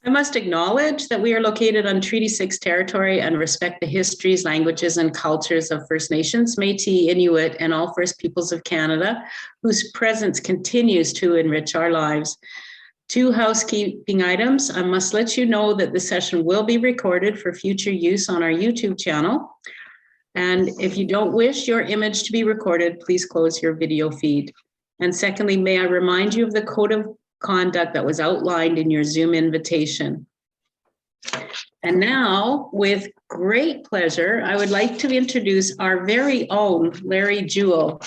I must acknowledge that we are located on Treaty 6 territory and respect the histories, languages, and cultures of First Nations, Métis, Inuit, and all First Peoples of Canada, whose presence continues to enrich our lives. 2 housekeeping items. I must let you know that this session will be recorded for future use on our YouTube channel. And if you don't wish your image to be recorded, please close your video feed. And secondly, may I remind you of the code of conduct that was outlined in your Zoom invitation. And now, with great pleasure, I would like to introduce our very own Larry Jewell.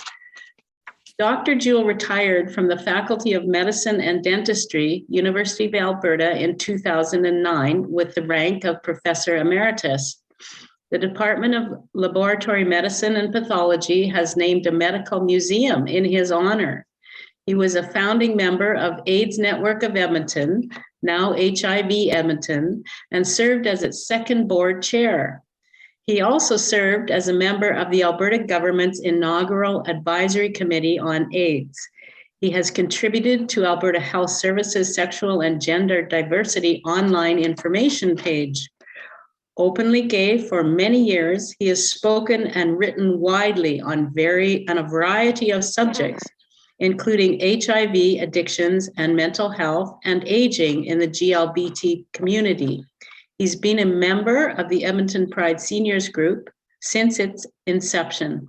Dr. Jewell retired from the Faculty of Medicine and Dentistry, University of Alberta in 2009 with the rank of Professor Emeritus. The Department of Laboratory Medicine and Pathology has named a medical museum in his honor. He was a founding member of AIDS Network of Edmonton, now HIV Edmonton, and served as its second board chair. He also served as a member of the Alberta government's inaugural advisory committee on AIDS. He has contributed to Alberta Health Services Sexual and Gender Diversity online information page. Openly gay for many years, he has spoken and written widely on a variety of subjects, including HIV, addictions, and mental health, and aging in the LGBT community. He's been a member of the Edmonton Pride Seniors Group since its inception.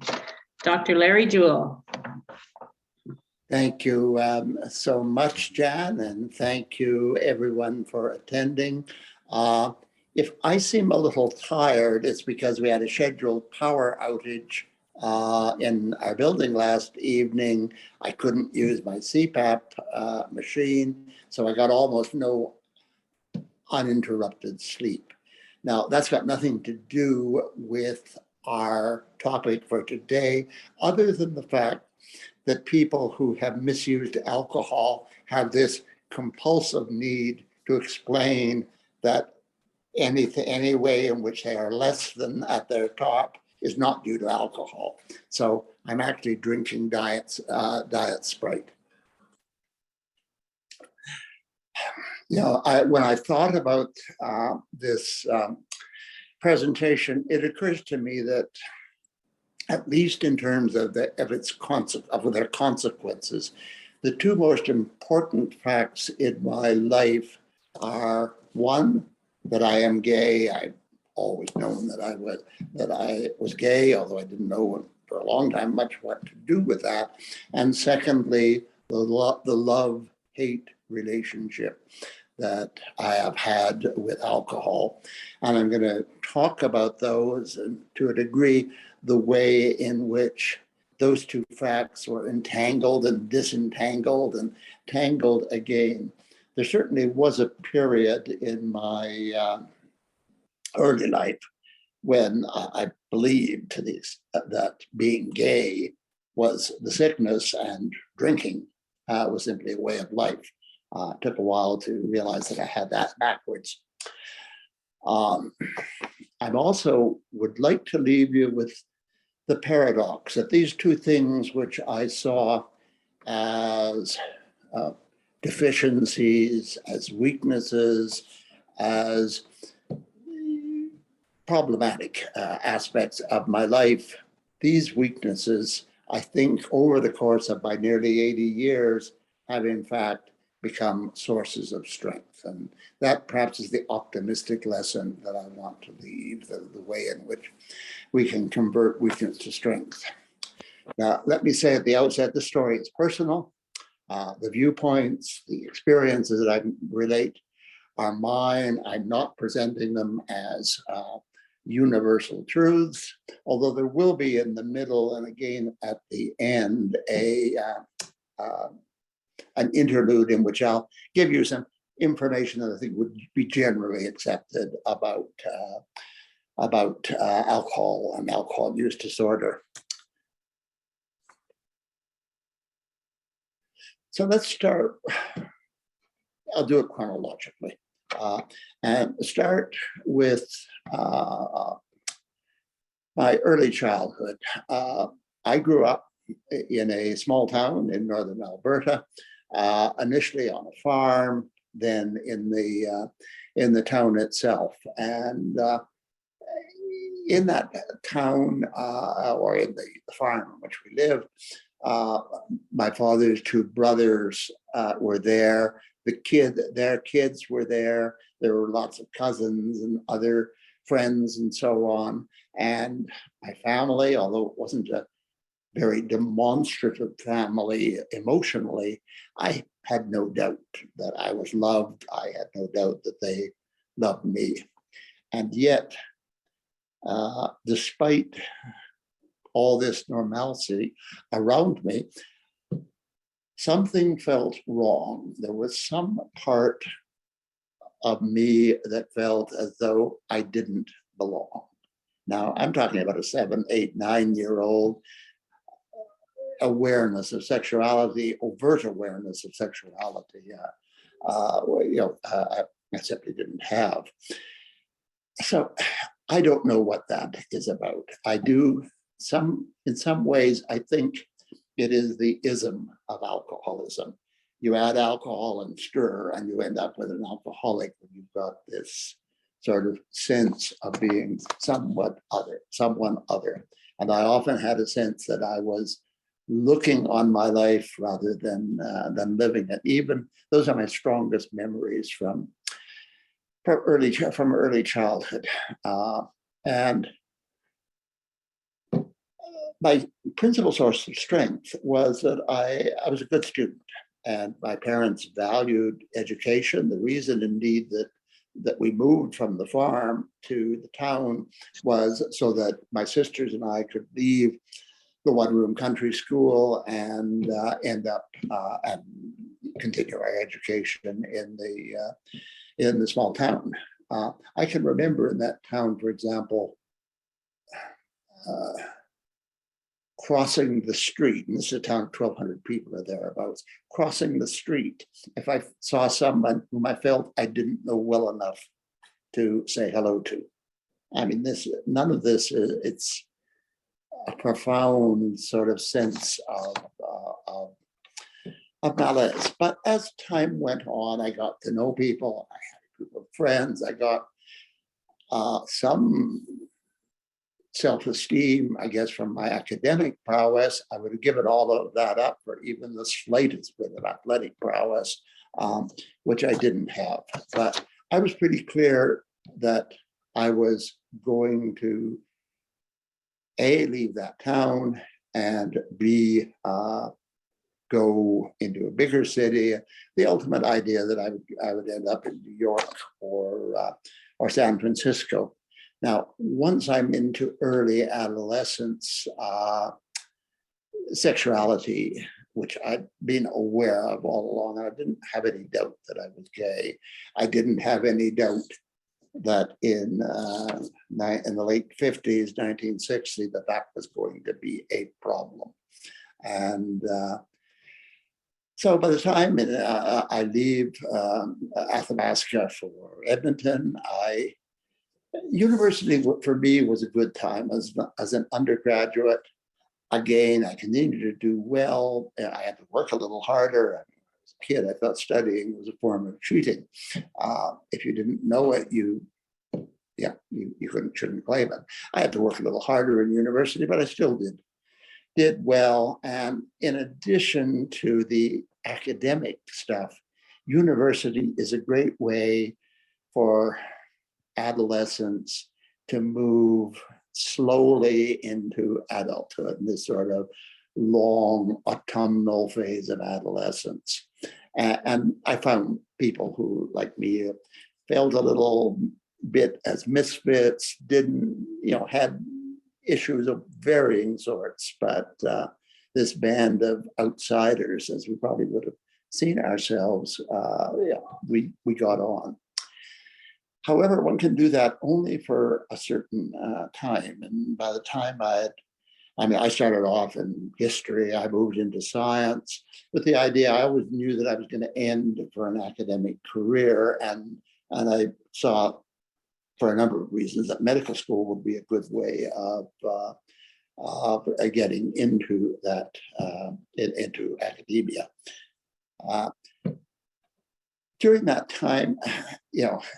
Dr. Larry Jewell. Thank you so much, Jan, and thank you everyone for attending. If I seem a little tired, it's because we had a scheduled power outage in our building last evening. I couldn't use my CPAP machine, so I got almost no uninterrupted sleep. Now, that's got nothing to do with our topic for today, other than the fact that people who have misused alcohol have this compulsive need to explain that any way in which they are less than at their top is not due to alcohol. So I'm actually drinking Diet Sprite. You know, when I thought about this presentation, it occurs to me that, at least in terms of their consequences, the 2 most important facts in my life are, one, that I am gay. I've always known that I was gay, although I didn't know for a long time much what to do with that. And secondly, the love-hate relationship that I have had with alcohol. And I'm going to talk about those, and to a degree, the way in which those 2 facts were entangled and disentangled and tangled again. There certainly was a period in my early life when I believed that being gay was the sickness and drinking was simply a way of life. It took a while to realize that I had that backwards. I also would like to leave you with the paradox that these 2 things which I saw as deficiencies, as weaknesses, as problematic aspects of my life, these weaknesses, I think over the course of my nearly 80 years, have in fact become sources of strength. And that perhaps is the optimistic lesson that I want to leave, the way in which we can convert weakness to strength. Now, let me say at the outset, the story is personal. The viewpoints, the experiences that I relate are mine. I'm not presenting them as universal truths, although there will be in the middle and again at the end an interlude in which I'll give you some information that I think would be generally accepted about alcohol and alcohol use disorder. So let's start. I'll do it chronologically and start with my early childhood. I grew up in a small town in northern Alberta, initially on a farm, than in the town itself. And in that town, or in the farm in which we lived, my father's two brothers were there. Their kids were there. There were lots of cousins and other friends and so on. And my family, although it wasn't a very demonstrative family emotionally, I had no doubt that I was loved. I had no doubt that they loved me. And yet, despite all this normalcy around me, something felt wrong. There was some part of me that felt as though I didn't belong. Now, I'm talking about a 7, 8, 9-year-old awareness of sexuality, overt awareness of sexuality, I simply didn't have. So I don't know what that is about. I do in some ways, I think it is the ism of alcoholism. You add alcohol and stir, and you end up with an alcoholic when you've got this sort of sense of being someone other. And I often had a sense that I was looking on my life rather than living it. Even those are my strongest memories from early childhood. And my principal source of strength was that I was a good student, and my parents valued education. The reason, indeed, that we moved from the farm to the town was so that my sisters and I could leave the one-room country school and end up and continue our education in the small town. I can remember in that town, for example, crossing the street, and this is a town of 1,200 people or thereabouts, crossing the street, if I saw someone whom I felt I didn't know well enough to say hello to. I mean, none of this, it's a profound sort of sense of malaise. But as time went on, I got to know people, I had a group of friends, I got some self-esteem, I guess, from my academic prowess. I would have given all of that up for even the slightest bit of athletic prowess, which I didn't have. But I was pretty clear that I was going to A, leave that town, and B, go into a bigger city. The ultimate idea that I would end up in New York or San Francisco. Now, once I'm into early adolescence, sexuality, which I'd been aware of all along, I didn't have any doubt that I was gay. I didn't have any doubt that in the late 50s, 1960, that was going to be a problem. And so by the time I leave Athabasca for Edmonton, university for me was a good time as an undergraduate. Again, I continued to do well. I had to work a little harder. I mean, as a kid, I thought studying was a form of cheating. If you didn't know it, you shouldn't claim it. I had to work a little harder in university, but I still did well. And in addition to the academic stuff, university is a great way for adolescents to move slowly into adulthood, this sort of long autumnal phase of adolescence. And I found people who, like me, felt a little bit as misfits, had issues of varying sorts, but this band of outsiders, as we probably would have seen ourselves, we got on. However, one can do that only for a certain time. And by the time I started off in history, I moved into science with the idea, I always knew that I was going to end for an academic career. And I saw, for a number of reasons, that medical school would be a good way of getting into that, into academia. during that time,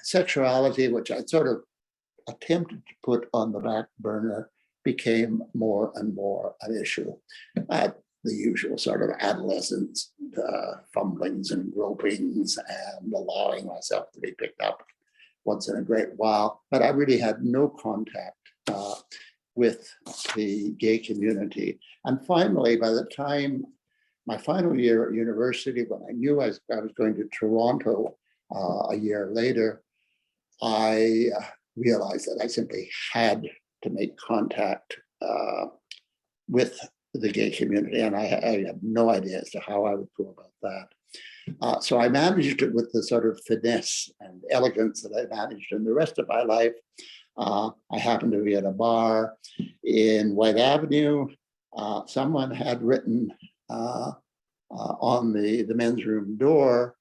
sexuality, which I sort of attempted to put on the back burner, became more and more an issue. The usual sort of adolescence fumblings and gropings and allowing myself to be picked up once in a great while. But I really had no contact with the gay community. And finally, by the time my final year at university, when I knew I was going to Toronto a year later, I realized that I simply had to make contact with the gay community, and I have no idea as to how I would go about that. So I managed it with the sort of finesse and elegance that I managed in the rest of my life. I happened to be at a bar in White Avenue. Someone had written on the men's room door,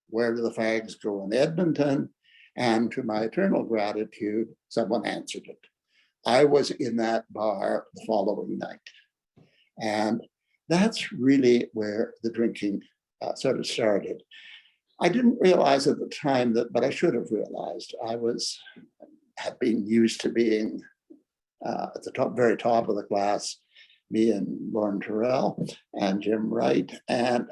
"Where do the fags go in Edmonton?" And to my eternal gratitude, someone answered it. I was in that bar the following night. And that's really where the drinking sort of started. I didn't realize at the time but I should have realized. I had been used to being at the very top of the class, me and Lauren Terrell and Jim Wright. And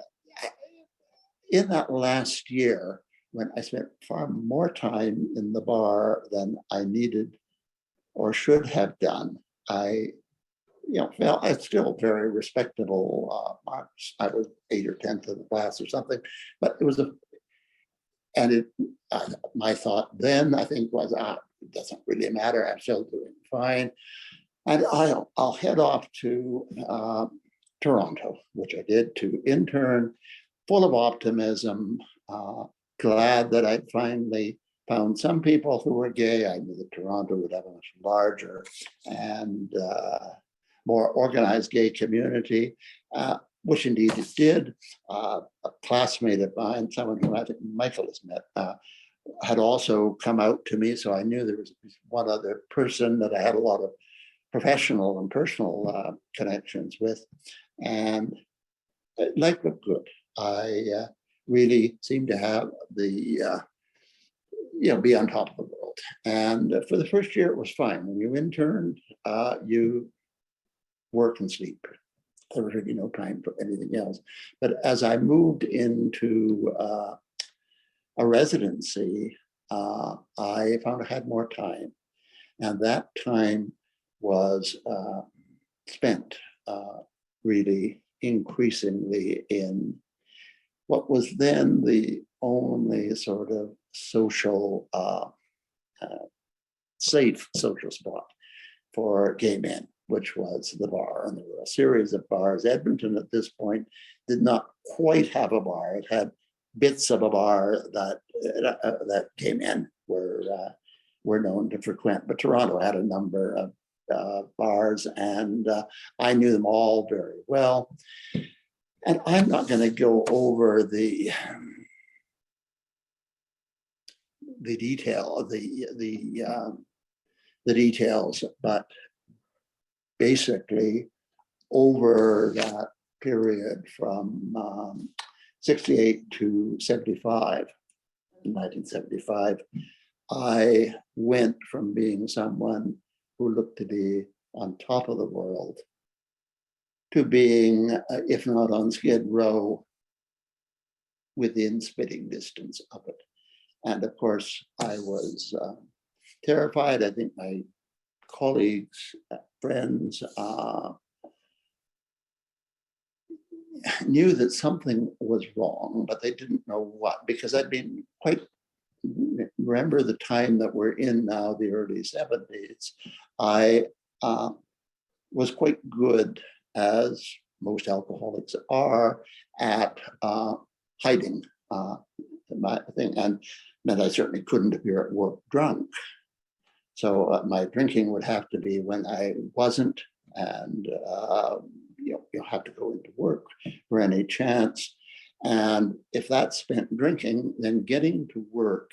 in that last year, when I spent far more time in the bar than I needed or should have done, I felt it's still very respectable marks. I was 8th or 10th of the class or something, but it was my thought then, I think, was, it doesn't really matter. I'm still doing fine. And I'll head off to Toronto, which I did, to intern, full of optimism, glad that I'd finally found some people who were gay. I knew that Toronto would have a much larger and more organized gay community, which indeed it did. A classmate of mine, someone who I think Michael has met, had also come out to me. So I knew there was one other person that I had a lot of professional and personal connections with. And life looked good. I really seemed to have the, be on top of the world. And for the first year, it was fine. When you interned, you work and sleep. There was really no time for anything else. But as I moved into a residency, I found I had more time. And that time was spent really increasingly in what was then the only sort of social, safe social spot for gay men, which was the bar. And there were a series of bars. Edmonton at this point did not quite have a bar. It had bits of a bar that gay men were known to frequent. But Toronto had a number of bars, and I knew them all very well. And I'm not going to go over the detail of the details, but basically over that period from 68 to 75, in 1975, I went from being someone who looked to be on top of the world to being, if not on Skid Row, within spitting distance of it. And of course, I was terrified. I think my colleagues, friends knew that something was wrong, but they didn't know what, because I'd been remember the time that we're in now, the early 70s, I was quite good, as most alcoholics are, at hiding my thing, and meant I certainly couldn't appear at work drunk. So my drinking would have to be when I wasn't, and you'll have to go into work for any chance. And if that's spent drinking, then getting to work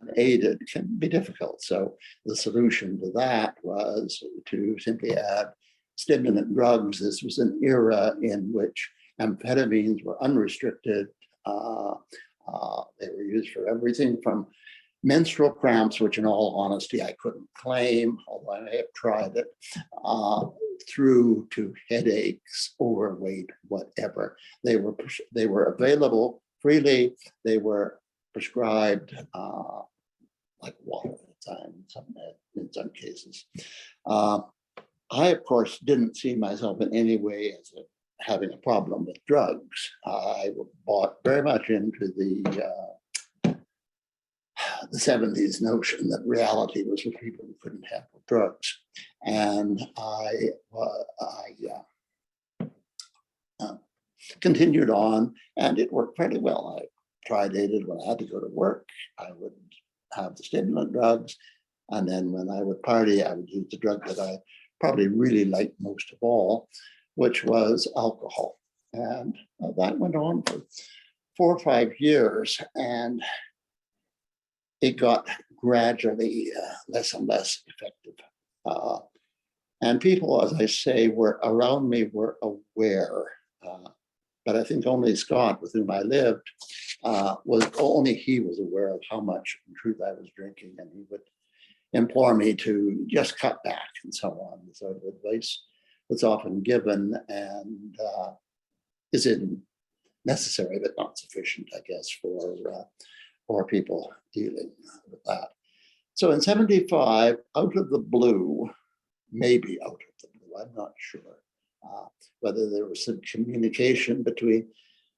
unaided can be difficult. So the solution to that was to simply add stimulant drugs. This was an era in which amphetamines were unrestricted. They were used for everything from menstrual cramps, which in all honesty, I couldn't claim, although I may have tried it, through to headaches, overweight, whatever. They were available freely. They were prescribed like water at the time in some cases. I, of course, didn't see myself in any way as having a problem with drugs. I bought very much into the 70s notion that reality was for people who couldn't handle drugs. And I continued on, and it worked fairly well. I tridated when I had to go to work. I would have the stimulant drugs, and then when I would party, I would use the drug that I probably really liked most of all, which was alcohol. And that went on for 4 or 5 years, and it got gradually less and less effective. And people, as I say, were around me were aware. But I think only Scott, with whom I lived, only he was aware of how much in truth I was drinking, and he would implore me to just cut back and so on. So advice was often given and isn't necessary, but not sufficient, I guess, for people dealing with that. So in 75, out of the blue, maybe out of the blue, I'm not sure, whether there was some communication between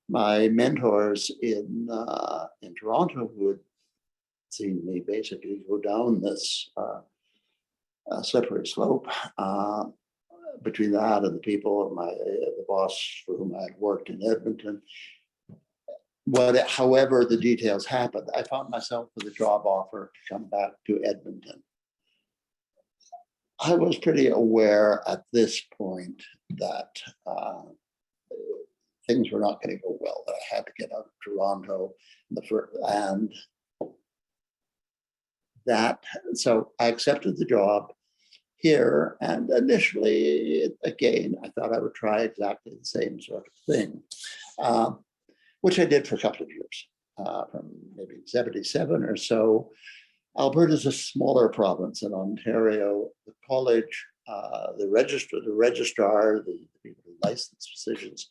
my mentors in Toronto, who had seen me basically go down this slippery slope, between that and the people, the boss for whom I had worked in Edmonton. However the details happened, I found myself with a job offer to come back to Edmonton. I was pretty aware at this point that things were not going to go well, that I had to get out of Toronto, and so I accepted the job here, and initially, again, I thought I would try exactly the same sort of thing, which I did for a couple of years, from maybe 77 or so. Alberta is a smaller province in Ontario. The college, the registrar, the people who license physicians,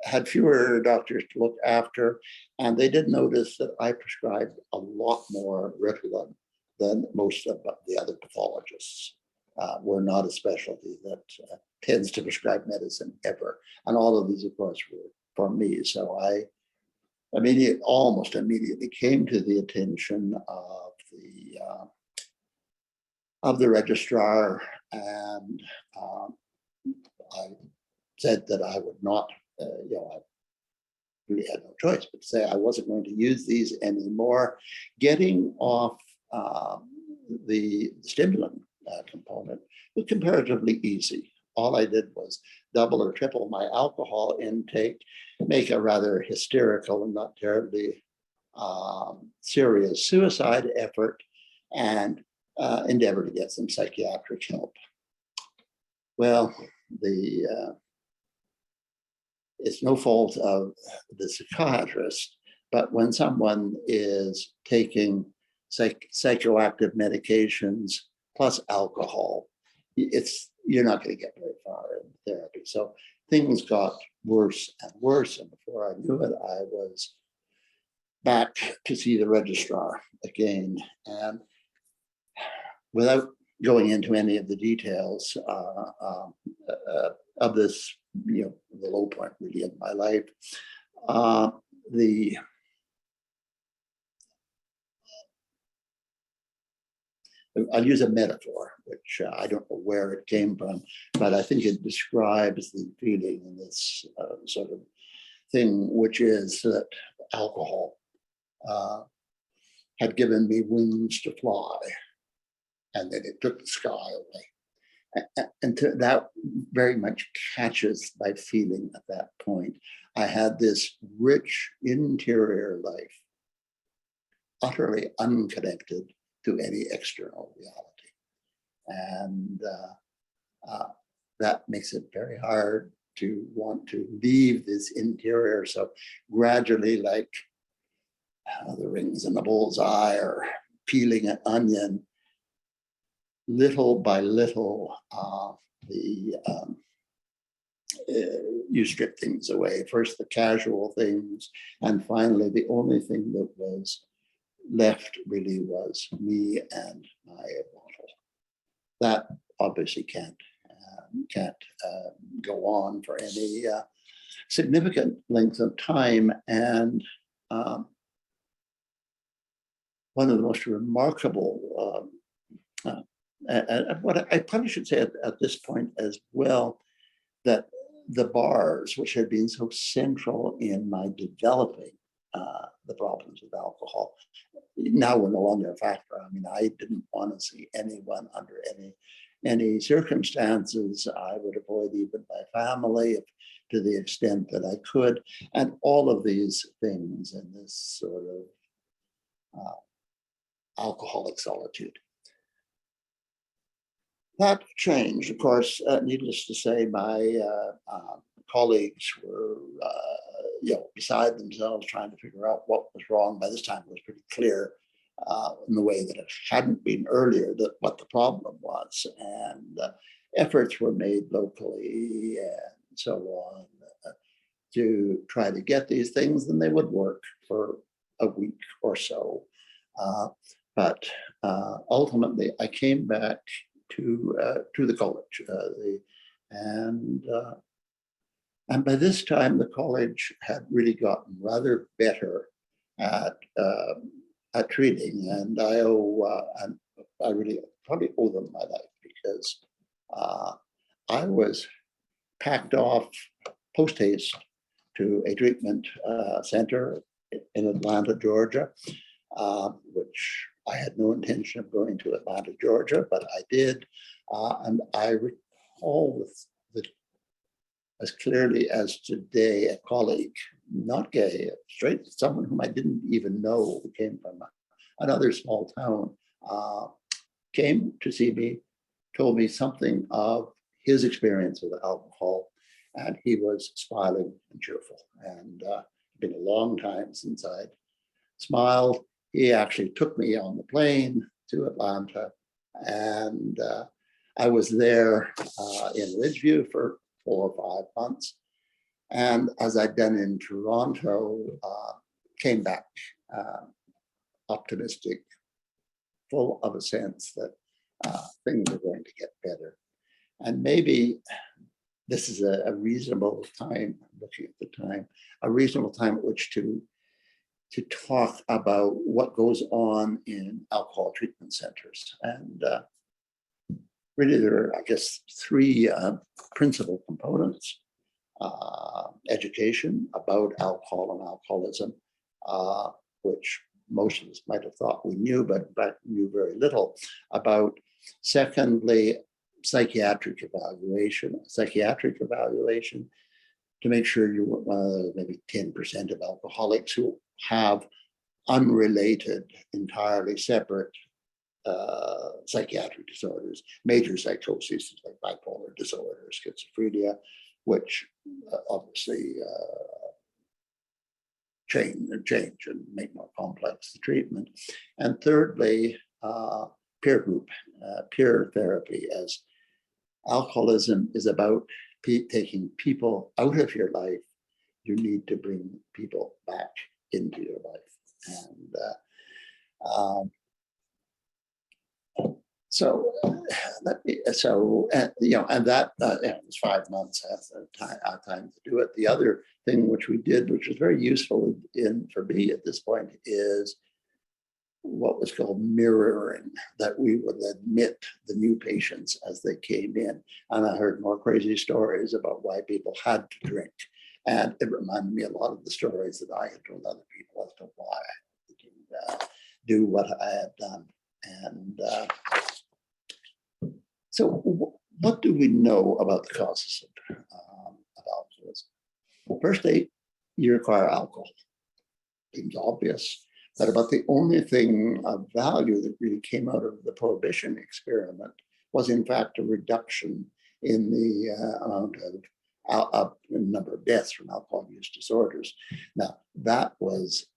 had fewer doctors to look after, and they did notice that I prescribed a lot more Ritalin than most of the other pathologists. We're not a specialty that tends to prescribe medicine ever, and all of these, of course, were for me. So I almost immediately came to the attention of the registrar, and I said that I would not, I really had no choice but to say I wasn't going to use these anymore. Getting off the stimulant component was comparatively easy. All I did was double or triple my alcohol intake, make a rather hysterical and not terribly serious suicide effort, and endeavor to get some psychiatric help. Well, it's no fault of the psychiatrist, but when someone is taking psychoactive medications plus alcohol, you're not going to get very far in therapy. So things got worse and worse, and before I knew it, I was back to see the registrar again. And without going into any of the details of this, the low point really in my life, I'll use a metaphor, which I don't know where it came from, but I think it describes the feeling in this sort of thing, which is that alcohol had given me wings to fly, and then it took the sky away. And that very much catches my feeling at that point. I had this rich interior life, utterly unconnected to any external reality. And that makes it very hard to want to leave this interior. So gradually, like the rings in the bullseye or peeling an onion, little by little, you strip things away. First the casual things, and finally the only thing that was left really was me and my bottle. That obviously can't go on for any significant length of time. And one of the most remarkable, what I probably should say at this point as well, that the bars, which had been so central in my developing the problems with alcohol, now were no longer a factor. I mean, I didn't want to see anyone under any circumstances. I would avoid even my family to the extent that I could. And all of these things in this sort of alcoholic solitude. That changed, of course. Needless to say, my colleagues were, beside themselves trying to figure out what was wrong. By this time, it was pretty clear in the way that it hadn't been earlier that what the problem was, and efforts were made locally and so on to try to get these things, and they would work for a week or so. But ultimately, I came back to the college, and by this time the college had really gotten rather better at treating, and I really probably owe them my life, because I was packed off post haste to a treatment center in Atlanta, Georgia, which I had no intention of going to Atlanta, Georgia, but I did. And I recall as clearly as today, a colleague, not gay, straight, someone whom I didn't even know, who came from another small town, came to see me, told me something of his experience with alcohol, and he was smiling and cheerful. And it's been a long time since I'd smiled. He actually took me on the plane to Atlanta, and I was there in Ridgeview for 4 or 5 months. And as I'd done in Toronto, came back optimistic, full of a sense that things are going to get better. And maybe this is a reasonable time, looking at the time, a reasonable time at which to talk about what goes on in alcohol treatment centers. And really there are, I guess, 3 principal components. Education about alcohol and alcoholism, which most of us might have thought we knew, but knew very little about. Secondly, psychiatric evaluation to make sure you're one of the maybe 10% of alcoholics who have unrelated, entirely separate psychiatric disorders, major psychoses like bipolar disorder, schizophrenia, which obviously change and make more complex the treatment. And thirdly, peer group, peer therapy, as alcoholism is about taking people out of your life. You need to bring people back into your life. And and that it was 5 months time to do it. The other thing which we did, which was very useful for me at this point, is what was called mirroring, that we would admit the new patients as they came in. And I heard more crazy stories about why people had to drink. And it reminded me a lot of the stories that I had told other people as to why I didn't do what I had done. And so what do we know about the causes of alcoholism? Well, firstly, you require alcohol. Seems obvious. But about the only thing of value that really came out of the Prohibition experiment was, in fact, a reduction in the amount of number of deaths from alcohol use disorders. Now, that was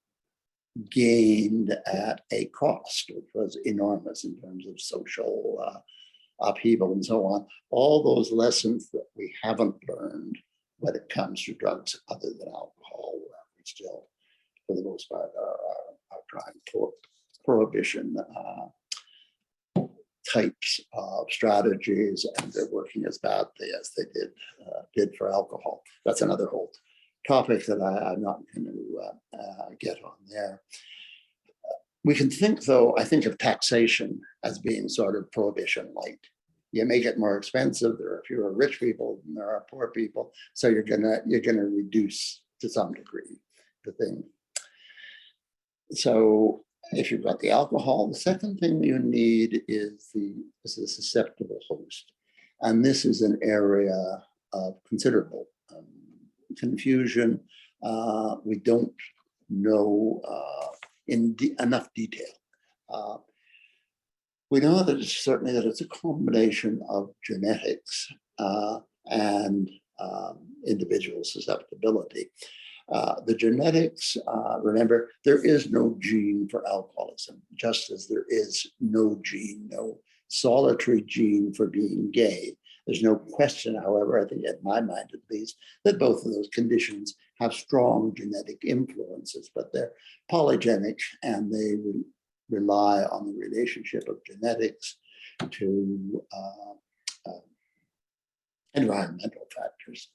gained at a cost, which was enormous in terms of social upheaval and so on. All those lessons that we haven't learned when it comes to drugs other than alcohol, we still, for the most part, are trying prohibition types of strategies, and they're working as badly as they did for alcohol. That's another whole topic that I'm not going to get on there. We can think, though, I think of taxation as being sort of prohibition light. You make it more expensive. There are fewer rich people than there are poor people, so you're gonna reduce to some degree the thing. So if you've got the alcohol, the second thing you need is a susceptible host, and this is an area of considerable confusion. We don't know in enough detail. We know that it's certainly that it's a combination of genetics and individual susceptibility. The genetics, remember, there is no gene for alcoholism, just as there is no solitary gene for being gay. There's no question, however, I think in my mind at least, that both of those conditions have strong genetic influences, but they're polygenic and they rely on the relationship of genetics to environmental factors.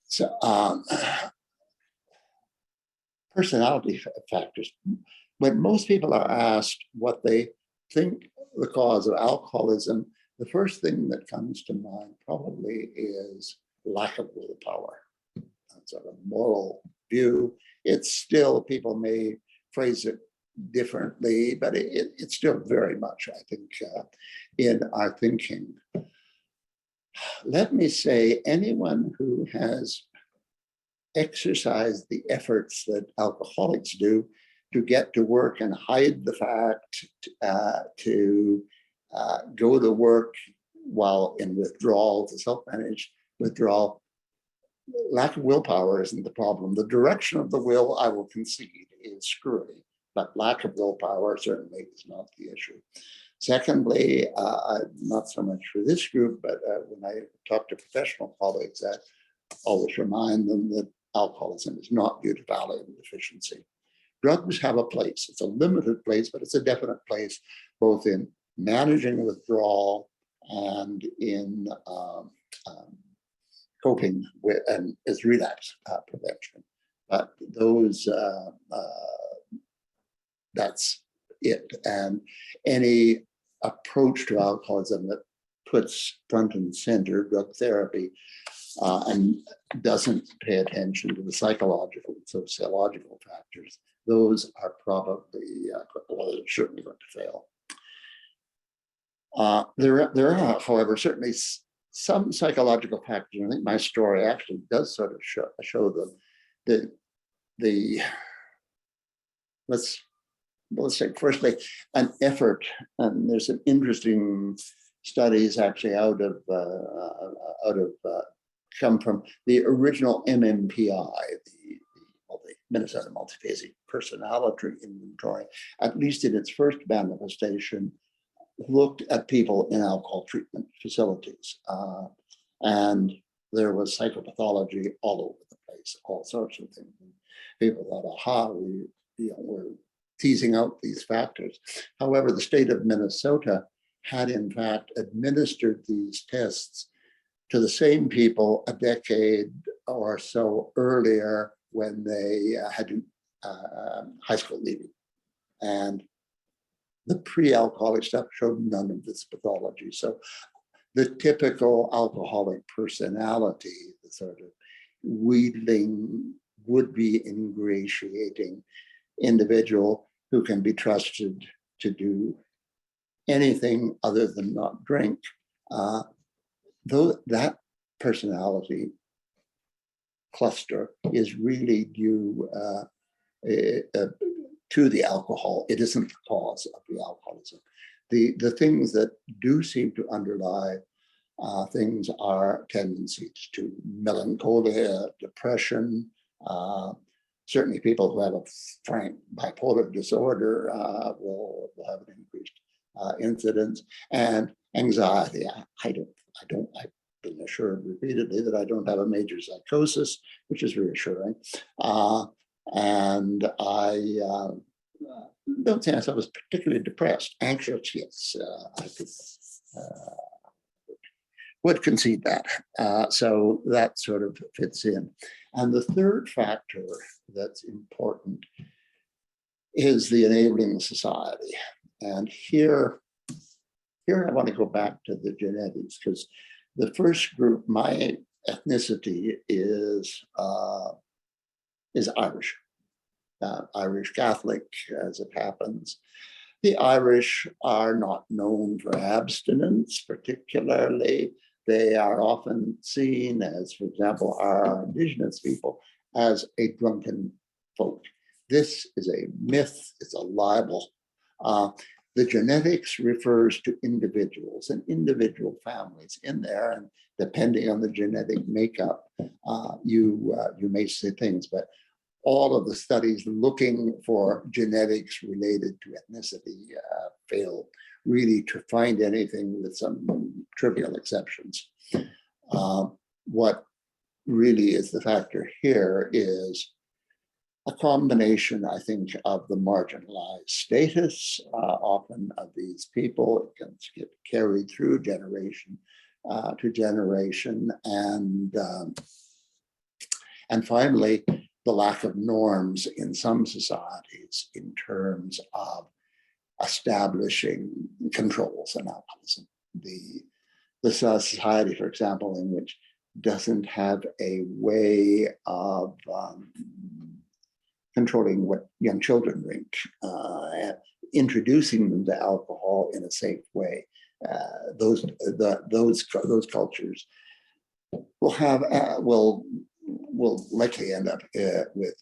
So personality factors. When most people are asked what they think the cause of alcoholism, the first thing that comes to mind probably is lack of willpower. That's sort of a moral view. It's still, people may phrase it differently, but it's still very much, I think, in our thinking. Let me say, anyone who has exercised the efforts that alcoholics do to get to work and hide the fact, to go to work while in withdrawal, to self-manage withdrawal, lack of willpower isn't the problem. The direction of the will, I will concede, is screwy, but lack of willpower certainly is not the issue. Secondly, not so much for this group, but when I talk to professional colleagues, I always remind them that alcoholism is not due to valium deficiency. Drugs have a place. It's a limited place, but it's a definite place, both in managing withdrawal and in coping with and as relapse prevention. But those, that's it. And any approach to alcoholism that puts front and center drug therapy and doesn't pay attention to the psychological and sociological factors, those are probably certainly going to fail. There are, however, certainly some psychological factors. I think my story actually does sort of show them. Let's say firstly an effort, and there's some interesting studies actually out of come from the original MMPI, the Minnesota Multiphasic Personality Inventory, at least in its first manifestation, looked at people in alcohol treatment facilities. And there was psychopathology all over the place, all sorts of things. And people thought, aha, we're teasing out these factors. However, the state of Minnesota had in fact administered these tests to the same people a decade or so earlier when they had high school leaving. And the pre-alcoholic stuff showed none of this pathology. So the typical alcoholic personality, the sort of wheedling, would-be ingratiating individual who can be trusted to do anything other than not drink, though that personality cluster is really due to the alcohol. It isn't the cause of the alcoholism. The things that do seem to underlie things are tendencies to melancholia, depression. Certainly people who have a frank bipolar disorder will have an increased incidence, and anxiety. I've been assured repeatedly that I don't have a major psychosis, which is reassuring. And I don't say I was particularly depressed. Anxious, yes, I could, would concede that. So that sort of fits in. And the third factor that's important is the enabling society. And here I want to go back to the genetics, because the first group, my ethnicity is Irish. Irish Catholic, as it happens. The Irish are not known for abstinence particularly. They are often seen as, for example, our Indigenous people, as a drunken folk. This is a myth, it's a libel. The genetics refers to individuals and individual families in there, and depending on the genetic makeup, you may see things, but all of the studies looking for genetics related to ethnicity fail really to find anything with some trivial exceptions. What really is the factor here is a combination, I think, of the marginalized status, often of these people. It can get carried through generation to generation, and finally, the lack of norms in some societies in terms of establishing controls on alcoholism. The society, for example, in which doesn't have a way of controlling what young children drink, introducing them to alcohol in a safe way. Those cultures will likely end up with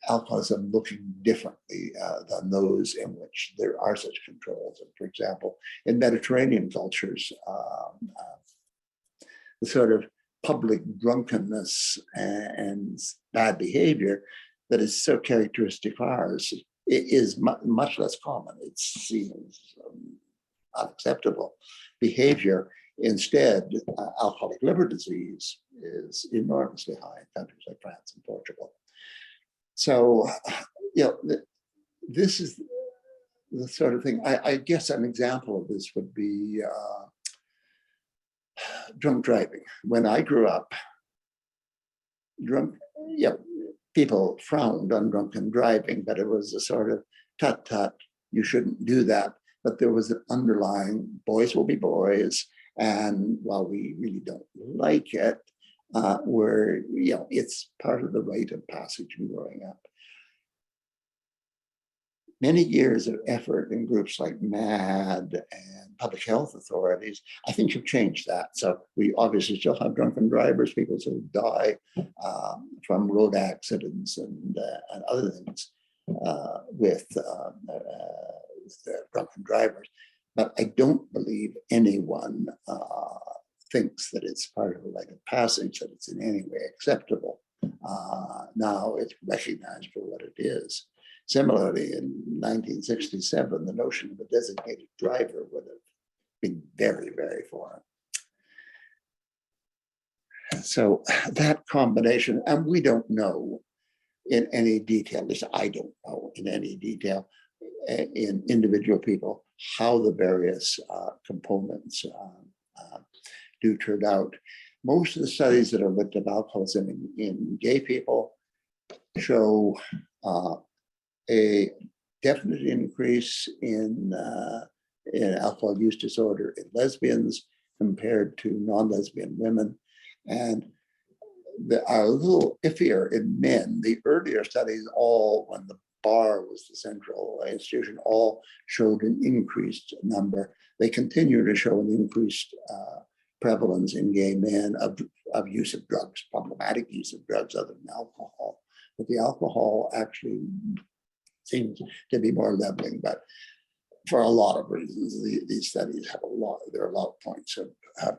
alcoholism looking differently than those in which there are such controls. And for example, in Mediterranean cultures, the sort of public drunkenness and bad behavior that is so characteristic of ours is much less common. It's seen as unacceptable behavior. Instead, alcoholic liver disease is enormously high in countries like France and Portugal. So, this is the sort of thing. I guess an example of this would be drunk driving. When I grew up, people frowned on drunken driving, but it was a sort of tut-tut, you shouldn't do that. But there was an underlying, boys will be boys, and while we really don't like it, it's part of the rite of passage in growing up. Many years of effort in groups like MAD and public health authorities, I think, have changed that. So we obviously still have drunken drivers, people who die from road accidents and other things with drunken drivers. But I don't believe anyone thinks that it's part of a rite of passage, that it's in any way acceptable. Now it's recognized for what it is. Similarly, in 1967, the notion of a designated driver would have been very, very foreign. So that combination, and we don't know in any detail, at least I don't know in any detail, in individual people, how the various components do turn out. Most of the studies that are looked at alcoholism in gay people show a definite increase in alcohol use disorder in lesbians compared to non-lesbian women, and they are a little iffier in men. The earlier studies, all when the bar was the central institution, all showed an increased number. They continue to show an increased prevalence in gay men of use of drugs, problematic use of drugs other than alcohol. But the alcohol actually seems to be more leveling, but for a lot of reasons, these studies have there are a lot of points of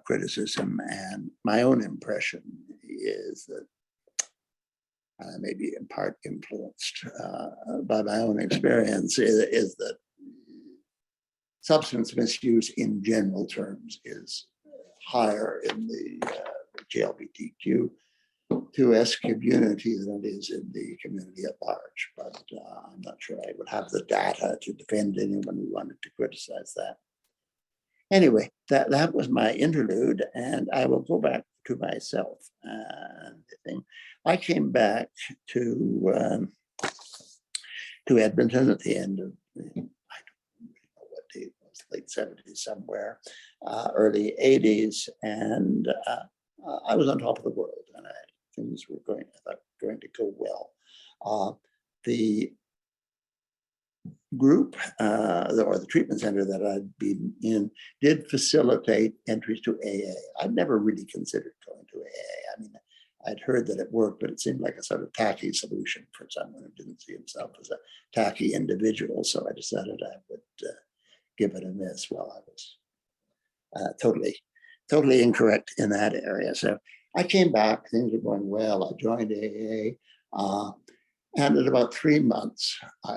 criticism, and my own impression is that maybe in part influenced by my own experience, is that substance misuse in general terms is higher in the GLBTQ2S community than it is in the community at large. But I'm not sure I would have the data to defend anyone who wanted to criticize that. Anyway, that was my interlude, and I will go back to myself. I came back to Edmonton at the end of, I don't know what date it was, late 70s somewhere, early 80s, and I was on top of the world, and things were going to go well. The group or the treatment center that I'd been in did facilitate entries to AA. I'd never really considered going to AA. I mean, I'd heard that it worked, but it seemed like a sort of tacky solution for someone who didn't see himself as a tacky individual. So I decided I would give it a miss. Well, I was totally incorrect in that area. So I came back, things were going well. I joined AA. And in about 3 months, I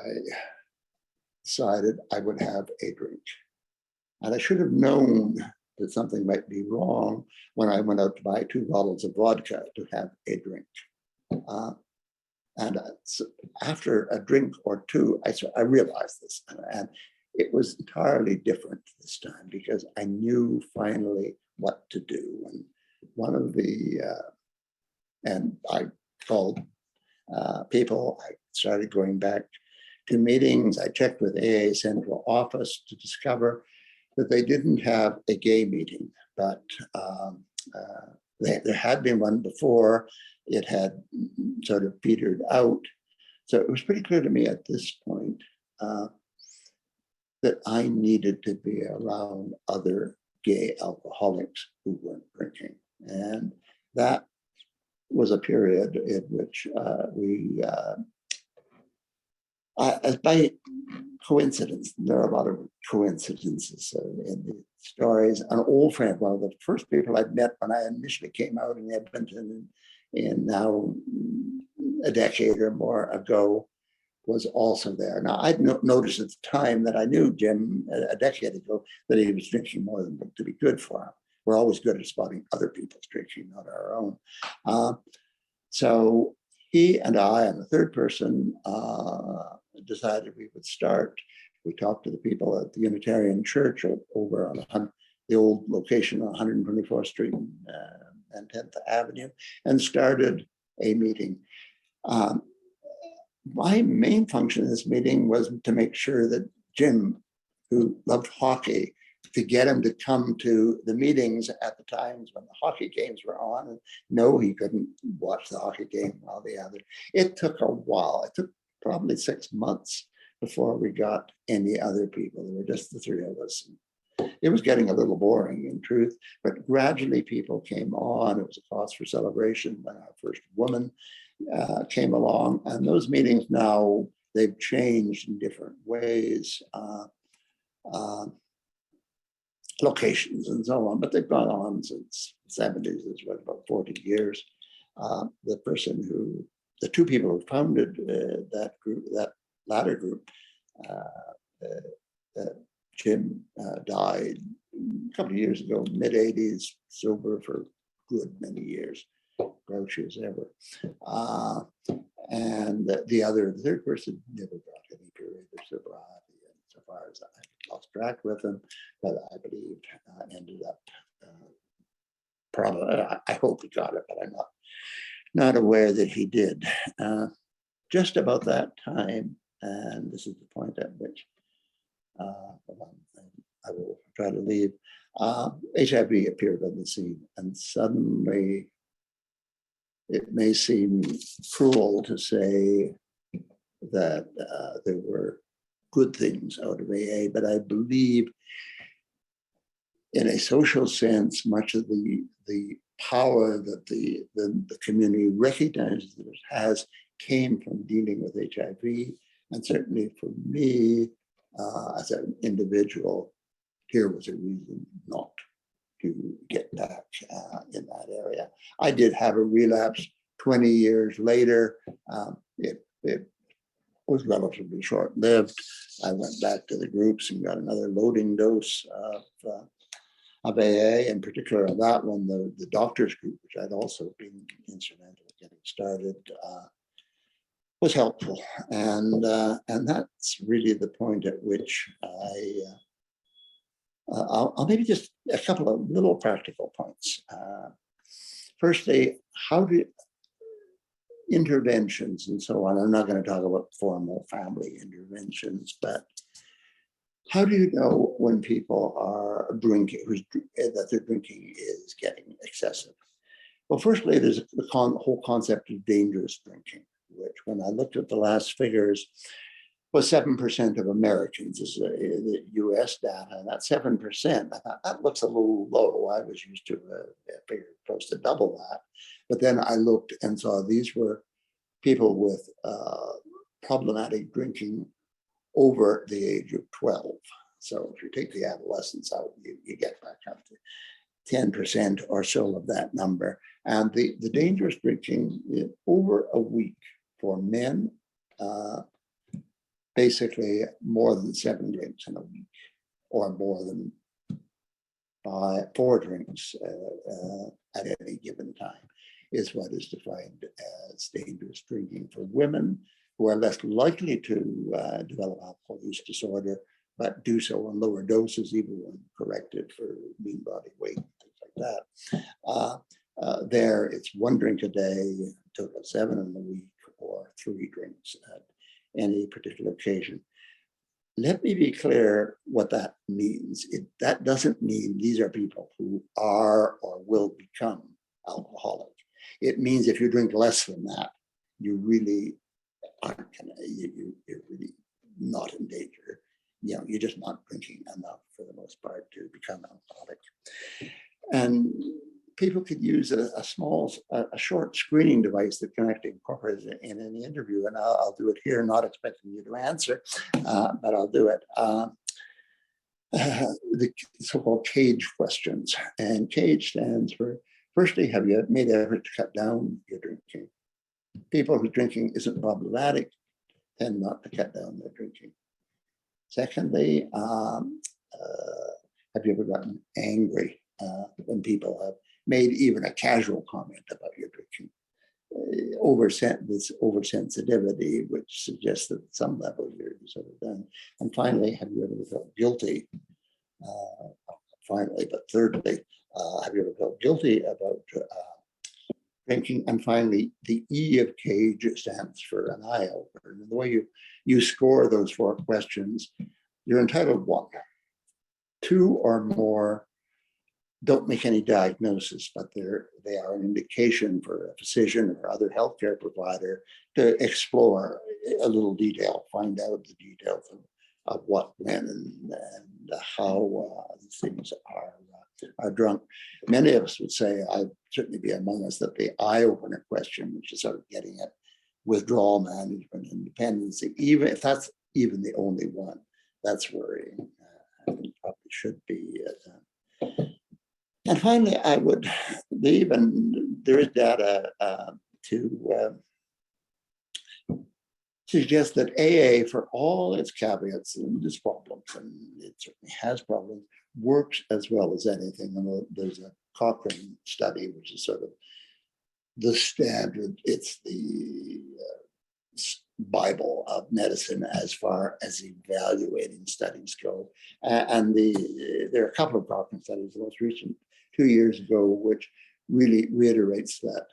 decided I would have a drink. And I should have known that something might be wrong when I went out to buy 2 bottles of vodka to have a drink. And after a drink or two, I realized this. And it was entirely different this time because I knew finally what to do. And one of the, and I called people, I started going back to meetings. I checked with AA Central Office to discover that they didn't have a gay meeting, but there had been one before. It had sort of petered out. So it was pretty clear to me at this point that I needed to be around other gay alcoholics who weren't drinking. And that was a period in which by coincidence, there are a lot of coincidences in the stories. An old friend, one of the first people I'd met when I initially came out in Edmonton, and now a decade or more ago, was also there. Now, I'd noticed at the time that I knew Jim a decade ago that he was drinking more than to be good for him. We're always good at spotting other people's drinking, not our own. So he and I and the third person decided we would start. We talked to the people at the Unitarian Church over on the old location on 124th Street and 10th Avenue, and started a meeting. My main function in this meeting was to make sure that Jim, who loved hockey, to get him to come to the meetings at the times when the hockey games were on. And no, he couldn't watch the hockey game while the other. It took a while. It took probably 6 months before we got any other people. There were just the 3 of us. It was getting a little boring in truth, but gradually people came on. It was a cause for celebration when our first woman came along. And those meetings now, they've changed in different ways. Locations and so on, but they've gone on since the 70s, it's what, about 40 years. The 2 people who founded that group, that latter group, Jim died a couple of years ago, mid-80s, sober for good many years, grouchy as ever. And the third person never got any period of sobriety, and so far as I lost track with him, but I believe ended up probably, I hope he got it, but I'm not aware that he did. Just about that time, and this is the point at which I will try to leave, HIV appeared on the scene, and suddenly it may seem cruel to say that there were good things out of AA, but I believe in a social sense, much of the power that the community recognizes that it has came from dealing with HIV. And certainly for me, as an individual, here was a reason not get back in that area. I did have a relapse 20 years later. It was relatively short-lived. I went back to the groups and got another loading dose of AA, in particular of that one, the doctors group, which I'd also been instrumental in getting started, was helpful. And that's really the point at which I'll maybe just a couple of little practical points. Firstly, how do interventions and so on, I'm not going to talk about formal family interventions, but how do you know when people are drinking, that their drinking is getting excessive? Well, firstly, there's the whole concept of dangerous drinking, which when I looked at the last figures, was 7% of Americans is the US data, and that 7%, I thought that looks a little low. I was used to a figure close to double that. But then I looked and saw these were people with problematic drinking over the age of 12. So if you take the adolescents out, you get back up to 10% or so of that number. And the dangerous drinking over a week for men, basically more than 7 drinks in a week, or more than 4 drinks at any given time, is what is defined as dangerous drinking. For women who are less likely to develop alcohol use disorder, but do so in lower doses, even when corrected for mean body weight, things like that. There, it's 1 drink a day, total of 7 in a week, or 3 drinks at any particular occasion. Let me be clear what that means. That doesn't mean these are people who are or will become alcoholic. It means if you drink less than that, you really aren't you're really not in danger. You know, you're just not drinking enough for the most part to become alcoholic. And people could use a short screening device that can actually incorporate it in any interview. And I'll do it here, not expecting you to answer, but I'll do it. The so-called CAGE questions. And CAGE stands for, firstly, have you made an effort to cut down your drinking? People whose drinking isn't problematic tend not to cut down their drinking. Secondly, have you ever gotten angry when people have made even a casual comment about your drinking? This oversensitivity, which suggests that at some level you're sort of done. And finally, have you ever felt guilty? Thirdly, have you ever felt guilty about drinking? And finally, the E of CAGE stands for an eye opener. And the way you score those 4 questions, you're entitled 1. 2 or more don't make any diagnosis, but they are an indication for a physician or other healthcare provider to explore a little detail, find out the details of what, when, and how these things are drunk. Many of us would say, I'd certainly be among us, that the eye opener question, which is sort of getting at withdrawal management and dependency, even if that's even the only one, that's worrying. I think probably should be. And finally, I would leave, and there is data to suggest that AA, for all its caveats and its problems, and it certainly has problems, works as well as anything. And there's a Cochrane study, which is sort of the standard. It's the Bible of medicine as far as evaluating studies go. And there are a couple of Cochrane studies, the most recent 2 years ago, which really reiterates that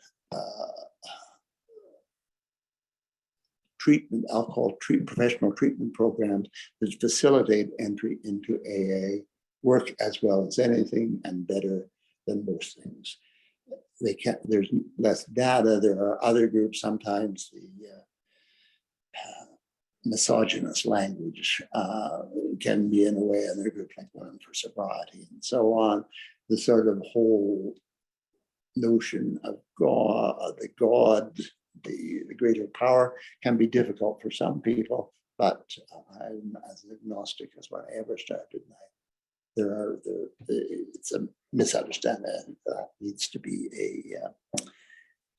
professional treatment programs that facilitate entry into AA work as well as anything and better than most things. There's less data. There are other groups, sometimes the misogynist language can be in a way in a group like Women for Sobriety and so on. The sort of whole notion of God, the greater power can be difficult for some people, but I'm as agnostic as when I ever started. it's a misunderstanding that needs to be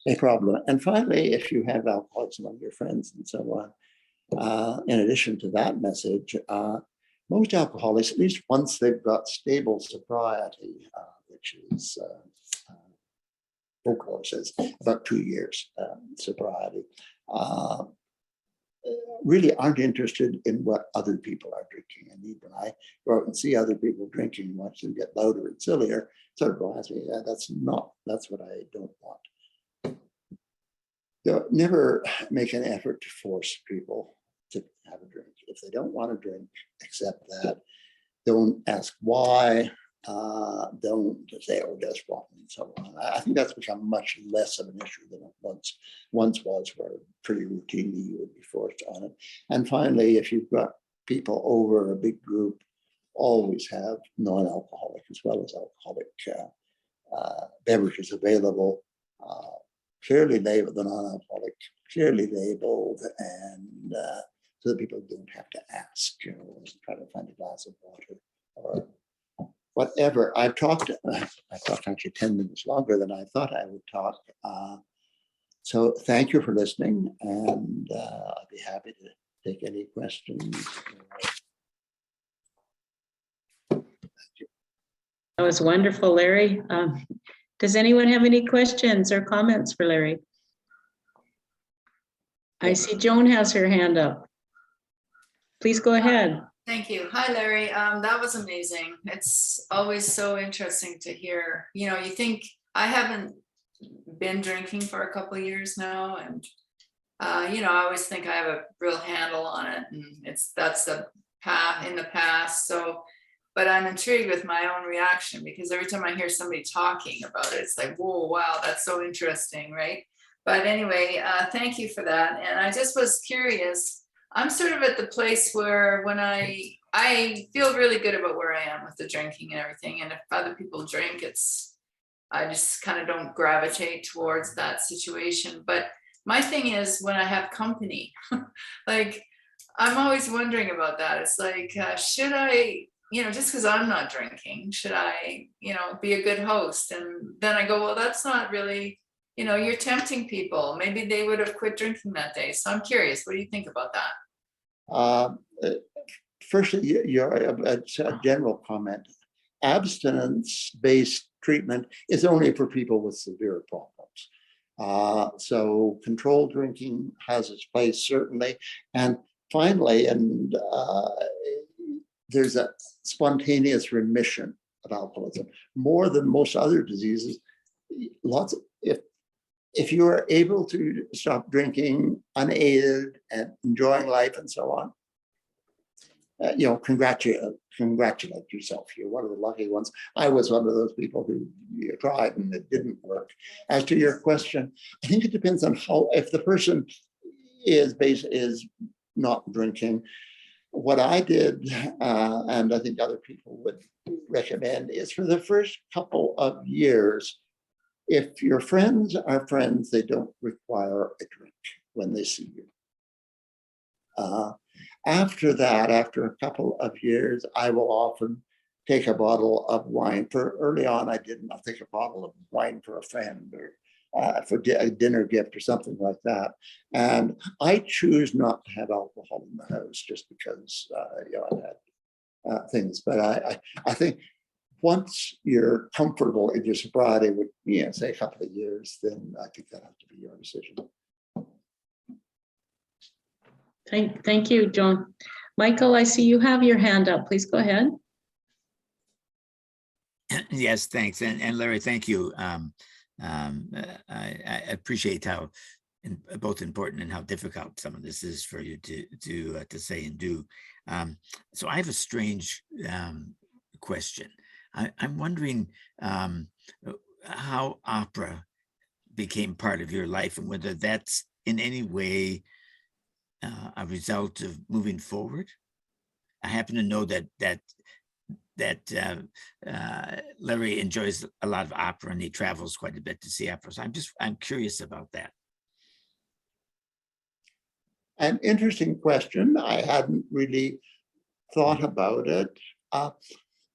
a problem. And finally, if you have alcoholics among your friends and so on, in addition to that message, most alcoholics, at least once they've got stable sobriety, which is folklore says about 2 years sobriety, really aren't interested in what other people are drinking. And when I go out and see other people drinking, watch them get louder and sillier, sort of go ask me, yeah, that's what I don't want. Never make an effort to force people to have a drink. If they don't want to drink, accept that. Don't ask why. Don't say, oh, just want, and so on. I think that's become much less of an issue than it once was, where pretty routinely you would be forced on it. And finally, if you've got people over a big group, always have non-alcoholic as well as alcoholic beverages available. Clearly labeled, the non-alcoholic, clearly labeled, and so that people don't have to ask, try to find a glass of water or whatever. I talked actually 10 minutes longer than I thought I would talk. So thank you for listening, and I'd be happy to take any questions. Thank you. That was wonderful, Larry. Does anyone have any questions or comments for Larry? I see Joan has her hand up. Please go ahead. Thank you. Hi, Larry. That was amazing. It's always so interesting to hear. You think I haven't been drinking for a couple of years now, and I always think I have a real handle on it, and that's the path in the past. So, but I'm intrigued with my own reaction, because every time I hear somebody talking about it, it's like, whoa, wow, that's so interesting, right? But anyway, thank you for that. And I just was curious. I'm sort of at the place where when I feel really good about where I am with the drinking and everything. And if other people drink, I just kind of don't gravitate towards that situation. But my thing is when I have company, like I'm always wondering about that. It's like, should I, just because I'm not drinking, should I, be a good host? And then I go, well, that's not really, you're tempting people. Maybe they would have quit drinking that day. So I'm curious, what do you think about that? Firstly, a general comment. Abstinence-based treatment is only for people with severe problems. So controlled drinking has its place, certainly. And finally, there's a spontaneous remission of alcoholism, more than most other diseases. If you are able to stop drinking unaided and enjoying life and so on, congratulate yourself. You're one of the lucky ones. I was one of those people who tried and it didn't work. As to your question, I think it depends on if the person is not drinking. What I did, and I think other people would recommend, is for the first couple of years, if your friends are friends, they don't require a drink when they see you. After that, after a couple of years, I will often take a bottle of wine. Early on, I did not take a bottle of wine for a friend or for a dinner gift or something like that. And I choose not to have alcohol in the house just because I've had things. But I think once you're comfortable in your sobriety with, say a couple of years, then I think that has to be your decision. Thank you, Joan. Michael, I see you have your hand up. Please go ahead. Yes, thanks. And Larry, thank you. I appreciate how both important and how difficult some of this is for you to say and do. So I have a strange question. I'm wondering how opera became part of your life and whether that's in any way a result of moving forward. I happen to know that Larry enjoys a lot of opera and he travels quite a bit to see opera. So I'm curious about that. An interesting question. I hadn't really thought about it.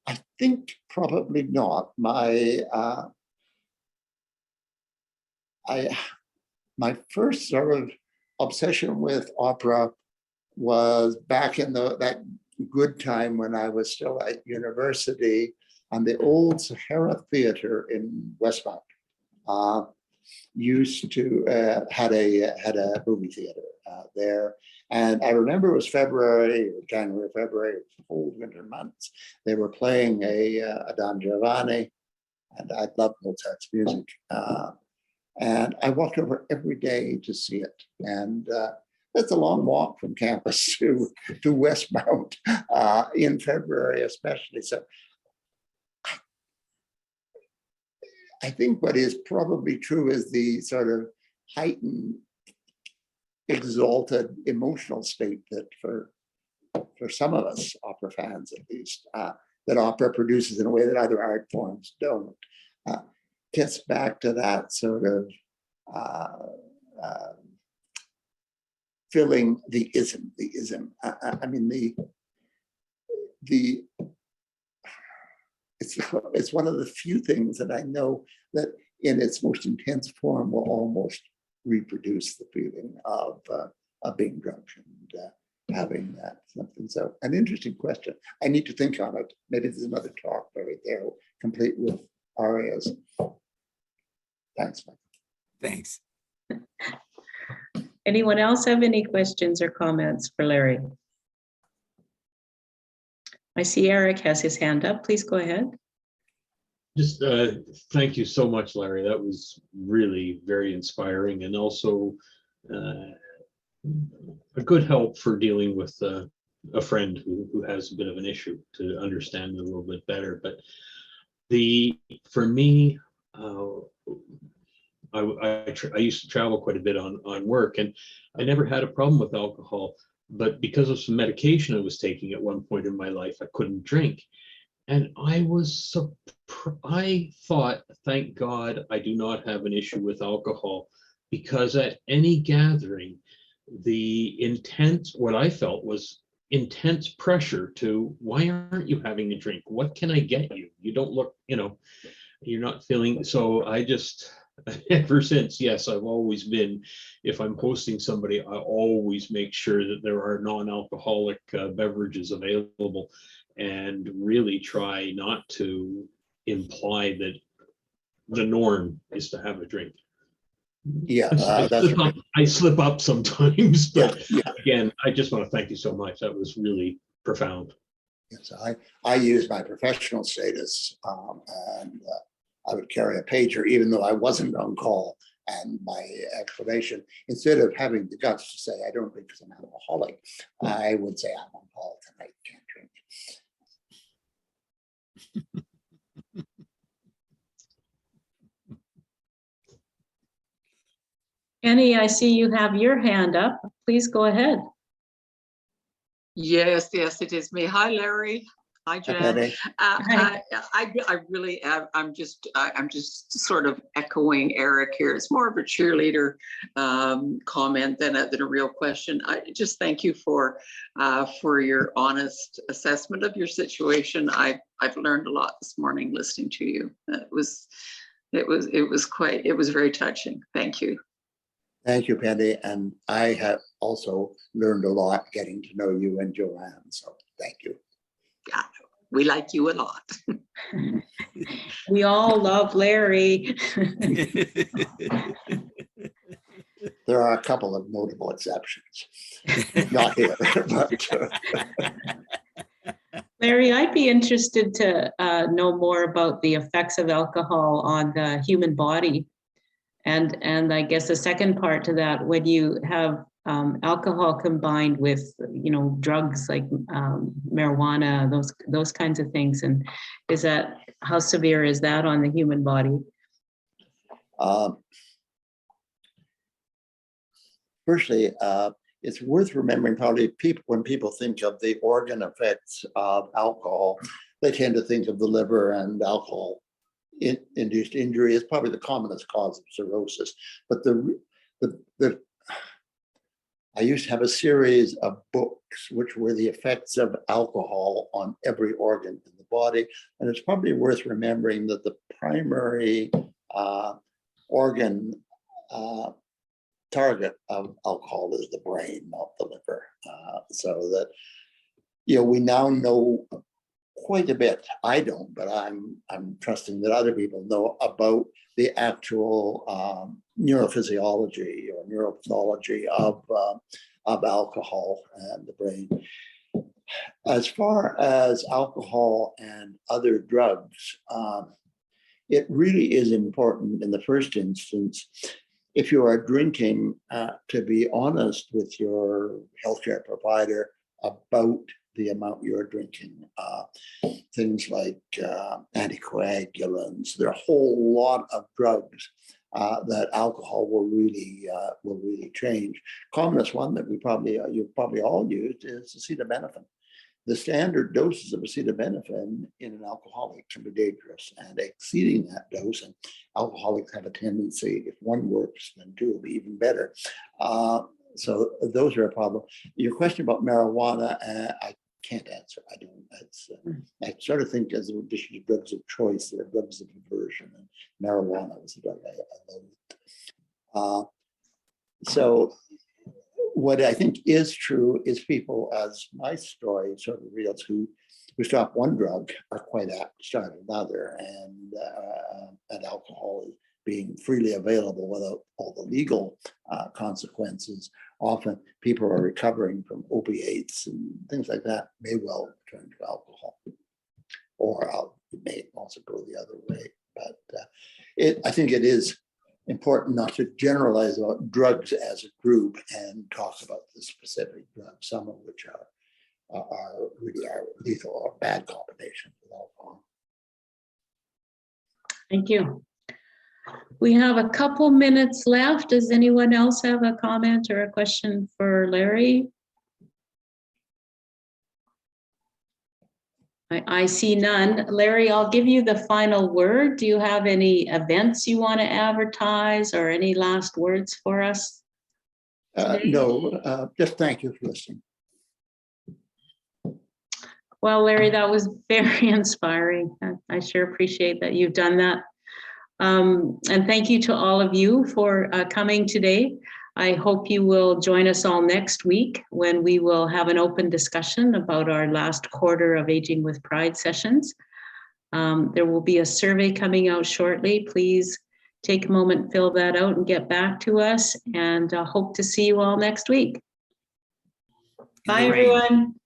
I think probably not. My first sort of obsession with opera was back in that good time when I was still at university, on the old Sahara Theatre in Westmount. Used to had a movie theater there, and I remember it was February, January, February, cold winter months. They were playing a Don Giovanni, and I loved Mozart's music. And I walked over every day to see it. And it's a long walk from campus to Westmount in February, especially. So I think what is probably true is the sort of heightened, exalted emotional state that for some of us, opera fans at least, that opera produces in a way that other art forms don't. Gets back to that sort of filling the ism. I mean, it's one of the few things that I know that in its most intense form will almost reproduce the feeling of being drunk and having that something. So an interesting question. I need to think on it. Maybe there's another talk right there, complete with arias. Thanks, Mike. Thanks. Anyone else have any questions or comments for Larry? I see Eric has his hand up. Please go ahead. Just thank you so much, Larry. That was really very inspiring, and also a good help for dealing with a friend who has a bit of an issue, to understand it a little bit better. But for me, I used to travel quite a bit on work, and I never had a problem with alcohol. But because of some medication I was taking at one point in my life, I couldn't drink. And I thought, thank God I do not have an issue with alcohol, because at any gathering, what I felt was intense pressure to, why aren't you having a drink? What can I get you? You don't look, you're not feeling. So I just, ever since, yes, I've always been, if I'm hosting somebody, I always make sure that there are non-alcoholic beverages available, and really try not to imply that the norm is to have a drink. Yeah, I slip up sometimes, but yeah. Again, I just want to thank you so much. That was really profound. Yes, I use my professional status, and I would carry a pager even though I wasn't on call. And my explanation, instead of having the guts to say I don't drink because I'm an alcoholic, I would say I'm on call tonight, can't drink. Penny, I see you have your hand up. Please go ahead. Yes, it is me. Hi, Larry. Hi, Jen. Hi. I really am. I'm just sort of echoing Eric here. It's more of a cheerleader comment than a real question. I just thank you for your honest assessment of your situation. I've learned a lot this morning listening to you. It was very touching. Thank you. Thank you, Penny. And I have also learned a lot getting to know you and Joanne. So thank you. Yeah, we like you a lot. We all love Larry. There are a couple of notable exceptions. Not here, but Larry, I'd be interested to know more about the effects of alcohol on the human body. And I guess the second part to that, when you have alcohol combined with, drugs like marijuana, those kinds of things, and how severe is that on the human body? Firstly, it's worth remembering probably when people think of the organ effects of alcohol, they tend to think of the liver, and alcohol induced injury is probably the commonest cause of cirrhosis. But I used to have a series of books which were the effects of alcohol on every organ in the body. And it's probably worth remembering that the primary organ target of alcohol is the brain, not the liver. So that, we now know quite a bit. I don't, but I'm trusting that other people know about the actual neurophysiology or neuropathology of alcohol and the brain. As far as alcohol and other drugs, it really is important in the first instance, if you are drinking, to be honest with your healthcare provider about the amount you're drinking. Things like anticoagulants. There are a whole lot of drugs that alcohol will really change. Commonest one that you've probably all used is acetaminophen. The standard doses of acetaminophen in an alcoholic can be dangerous, and exceeding that dose, and alcoholics have a tendency, if one works, then two will be even better. So those are a problem. Your question about marijuana, I can't answer. I don't. I sort of think as addition to drugs of choice, there are drugs of aversion, and marijuana was a drug I loved. So what I think is true is people, as my story sort of reveals, who stop one drug are quite apt to start another, and alcohol is being freely available without all the legal consequences. Often people are recovering from opiates and things like that, may well turn to alcohol, or it may also go the other way. But I think it is important not to generalize about drugs as a group and talk about the specific drugs, some of which are really lethal or bad combinations with alcohol. Thank you. We have a couple minutes left. Does anyone else have a comment or a question for Larry? I see none. Larry, I'll give you the final word. Do you have any events you want to advertise or any last words for us? No, just thank you for listening. Well, Larry, that was very inspiring. I sure appreciate that you've done that. And thank you to all of you for coming today. I hope you will join us all next week when we will have an open discussion about our last quarter of Aging with Pride sessions. There will be a survey coming out shortly. Please take a moment, fill that out, and get back to us. And hope to see you all next week. Bye, everyone.